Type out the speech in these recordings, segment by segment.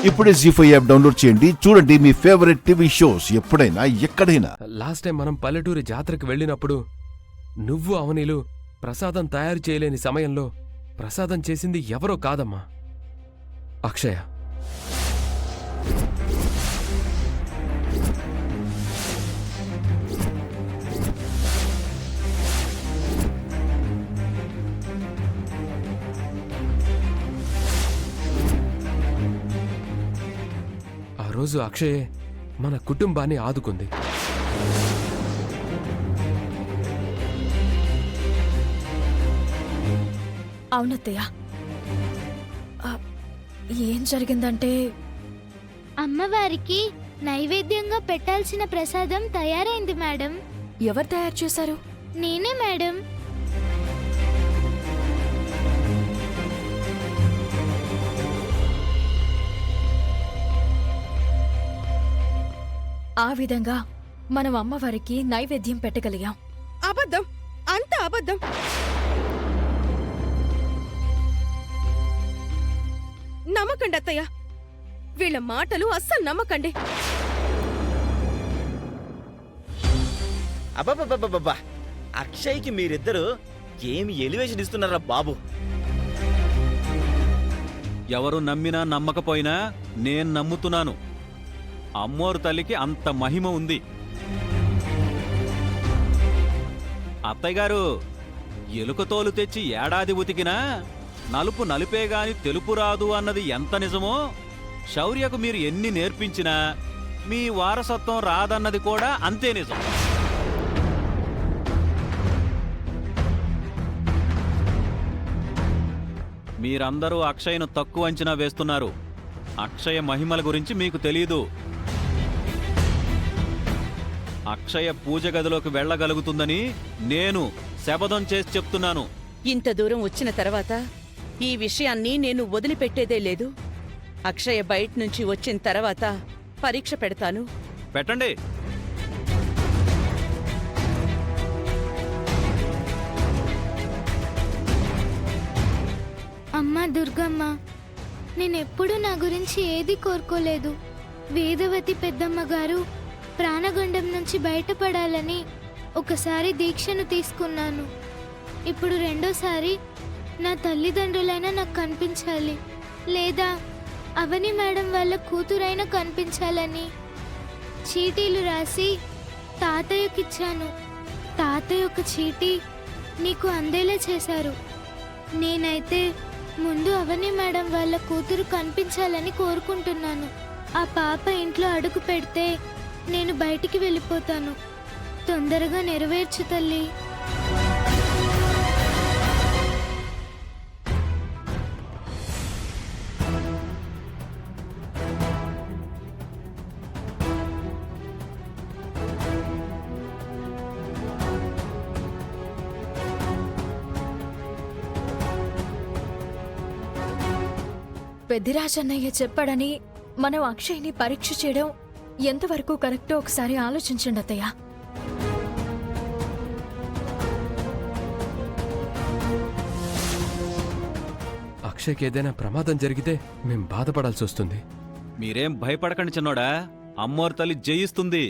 ఇప్పుడే జీ5 app download చేయండి. చూడండి మీ ఫేవరెట్ టీవీ షోస్ ఎప్పుడైనా ఎక్కడైనా. లాస్ట్ టైం మనం పల్లెటూరి జాతరకు వెళ్ళినప్పుడు నువ్వు అవనీలు ప్రసాదం తయారు చేయలేని సమయంలో ప్రసాదం చేసింది ఎవరో కాదమ్మా, అక్షయ. ఆ రోజు అక్షయే మన కుటుంబాన్ని ఆదుకుంది. అవునత్తయ్య, ఏం జరిగిందంటే అమ్మవారికి నైవేద్యంగా పెట్టాల్సిన ప్రసాదం తయారైంది మేడం. ఎవరు తయారు చేశారు? నేనే మేడం. ఆ విధంగా మనం అమ్మవారికి నైవేద్యం పెట్టగలిగాం. అబద్ధం, అంత అబద్ధం. నమ్మకండి అత్తయ్య, వీళ్ళ మాటలు అస్సలు నమ్మకండి. అబ్బబ్బబ్బబ్బబ్బా, అక్షయ్కి మీరిద్దరు ఏమి ఎలివేషన్ ఇస్తున్నారా బాబు? ఎవరు నమ్మినా నమ్మకపోయినా నేను నమ్ముతున్నాను. అమ్మోరు తల్లికి అంత మహిమ ఉంది. అత్తయ్యగారు, ఎలుకతోలు తెచ్చి ఏడాది ఉతికినా నలుపు నలుపేగాని తెలుపు రాదు అన్నది ఎంత నిజమో, శౌర్యకు మీరు ఎన్ని నేర్పించినా మీ వారసత్వం రాదన్నది కూడా అంతే నిజం. మీరందరూ అక్షయను తక్కువ అంచనా వేస్తున్నారు. అక్షయ మహిమల గురించి మీకు తెలీదు. అక్షయ పూజ గదిలోకి వెళ్ళగలుగుతుందని నేను శపథం చేసి చెప్తున్నాను. ఇంత దూరం వచ్చిన తర్వాత ఈ విషయాన్ని నేను వదిలిపెట్టేదే లేదు. అక్షయ బయట నుంచి వచ్చిన తర్వాత పరీక్ష పెడతాను. పెట్టండి. అమ్మా దుర్గమ్మ, నేనెప్పుడూ నా గురించి ఏది కోరుకోలేదు. వేదవతి పెద్దమ్మ గారు ప్రాణగండం నుంచి బయటపడాలని ఒకసారి దీక్షను తీసుకున్నాను. ఇప్పుడు రెండోసారి నా తల్లిదండ్రులైనా నాకు కనిపించాలి, లేదా అవని మేడం వాళ్ళ కూతురైనా కనిపించాలని చీటీలు రాసి తాతయ్యకిచ్చాను. తాతయ్య ఒక చీటీ నీకు అందేలా చేశారు. నేనైతే ముందు అవని మేడం వాళ్ళ కూతురు కనిపించాలని కోరుకుంటున్నాను. ఆ పాప ఇంట్లో అడుగు పెడితే నేను బయటికి వెళ్ళిపోతాను. తొందరగా నెరవేర్చు తల్లి. పెద్దిరాజన్నయ్య చెప్పాడని మనం అక్షయ్ని పరీక్ష చేయడం ఎంతవరకు కరెక్టో ఒకసారి ఆలోచించండి అత్తయ్య. అక్షయ్కి ఏదైనా ప్రమాదం జరిగితే మేం బాధపడాల్సి వస్తుంది. మీరేం భయపడకండి చిన్నోడా, అమ్మోరు తల్లి జయిస్తుంది.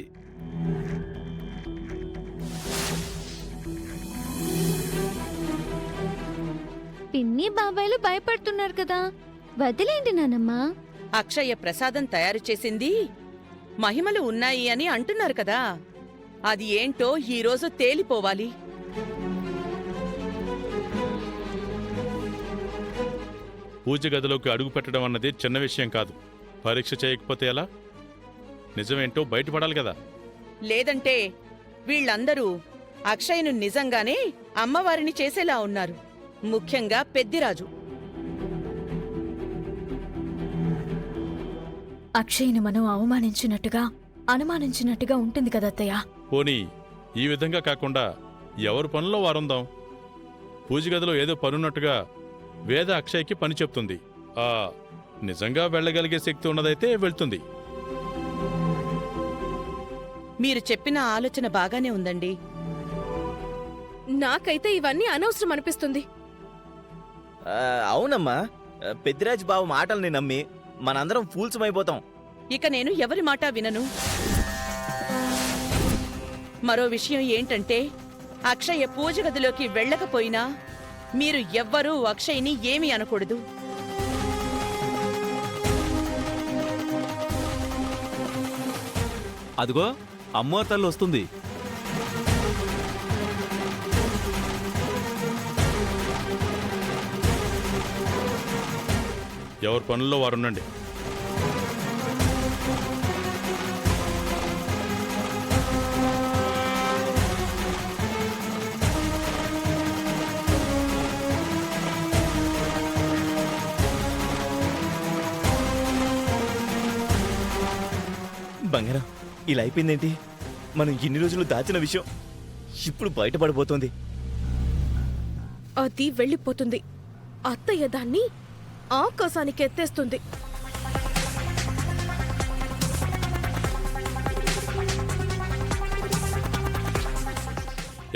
పిన్ని బాబాయ్లు భయపడుతున్నారు కదా, వదిలేండి నానమ్మా. అక్షయ ప్రసాదం తయారు చేసింది మహిమలు ఉన్నాయి అని అంటున్నారు కదా, అది ఏంటో ఈరోజు తేలిపోవాలి. పూజ గదిలోకి అడుగు పెట్టడం అన్నది చిన్న విషయం కాదు. పరీక్ష చేయకపోతే ఎలా? నిజమేంటో బయటపడాలి కదా. లేదంటే వీళ్ళందరూ అక్షయ్ను నిజంగానే అమ్మవారిని చేసేలా ఉన్నారు, ముఖ్యంగా పెద్దిరాజు. అక్షయ్ని మనం అవమానించినట్టుగా అనుమానించినట్టుగా ఉంటుంది కదా అత్తయ్య. పోనీ ఈ విధంగా కాకుండా ఎవరు పనుల్లో వారుందాం. పూజ గదిలో ఏదో పనున్నట్టుగా వేద అక్షయ్కి పని చెప్తుంది. నిజంగా వెళ్ళగలిగే శక్తి ఉన్నదైతే వెళ్తుంది. మీరు చెప్పిన ఆలోచన బాగానే ఉందండి. నాకైతే ఇవన్నీ అనవసరం అనిపిస్తుంది. అవునమ్మా, పెద్దిరాజు బాబు మాటల్ని నమ్మి మనందరం ఫూల్సమైపోతాం. ఇక నేను ఎవరి మాట వినను. మరో విషయం ఏంటంటే అక్షయ పూజ గదిలోకి వెళ్ళకపోయినా మీరు ఎవ్వరూ అక్షయ్ని ఏమీ అనకూడదు. అదిగో అమ్మోర్ తల్లి వస్తుంది. ఎవరి పనుల్లో వారుండండి. బంగారం, ఇలా అయిపోయిందేంటి? మనం ఇన్ని రోజులు దాచిన విషయం ఇప్పుడు బయటపడిపోతుంది. అది వెళ్ళిపోతుంది. అత్తయ్య దాన్ని ఆకాశానికి ఎత్తేస్తుంది.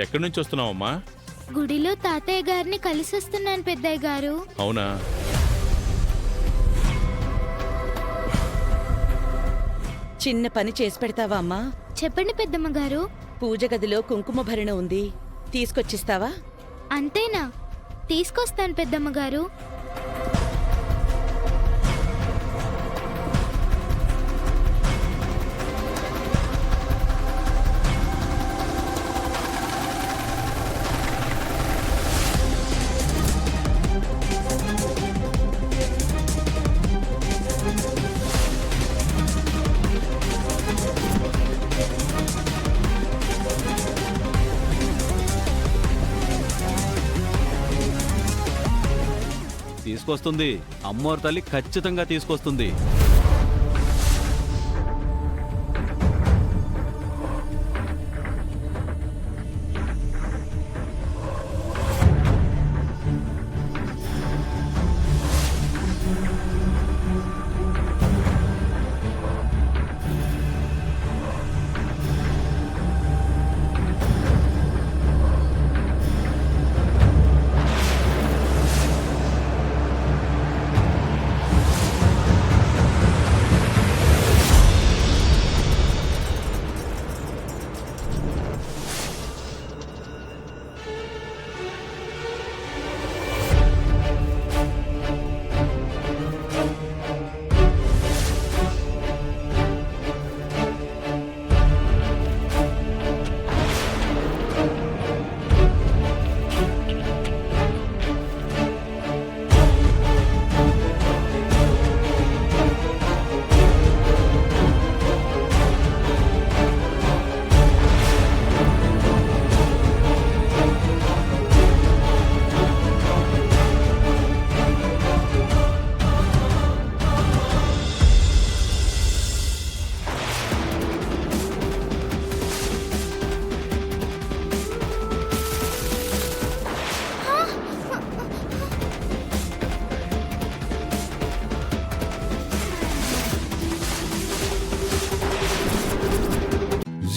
ఎక్కడి నుంచి వస్తున్నావమ్మా? గుడిలో తాతయ్య గారిని కలిసొస్తున్నాను పెద్దయ్య గారు. అవునా? చిన్న పని చేసి పెడతావా అమ్మా? చెప్పండి పెద్దమ్మ గారు. పూజ గదిలో కుంకుమ భరణ ఉంది, తీసుకొచ్చిస్తావా? అంతేనా? తీసుకొస్తాను పెద్దమ్మ గారు. తీసుకొస్తుంది. అమ్మోర్ తల్లి ఖచ్చితంగా తీసుకొస్తుంది.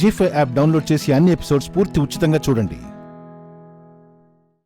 జీ5 యాప్ డౌన్లోడ్ చేసి అన్ని ఎపిసోడ్స్ పూర్తి ఉచితంగా చూడండి.